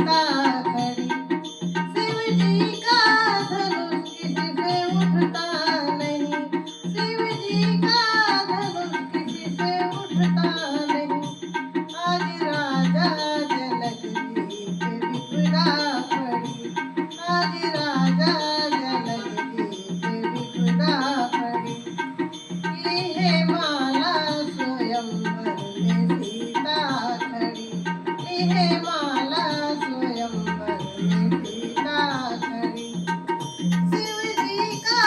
सीता खड़ी। शिव जी का धनुष किसी से उठता नहीं, शिव जी का धनुष किसी से उठता नहीं। आज राजा जनक जी पे विपदा पड़ी, आज राजा जनक जी पे विपदा पड़ी। ये माला स्वयंवर में सीता खड़ी, ये माला स्वयंवर में सीता खड़ी। शिव जी का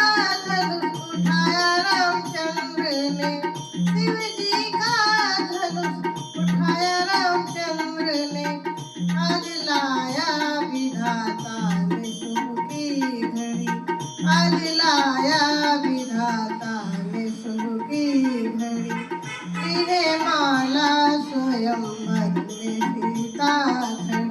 धनुष उठाया रामचंद्र ने, शिव जी का धनुष उठाया रामचंद्र ने। आज लाया विधाता ने शुभ की घड़ी, आज लाया विधाता ने शुभ की घड़ी। इन्हें माला स्वयंवर में सीता खड़ी।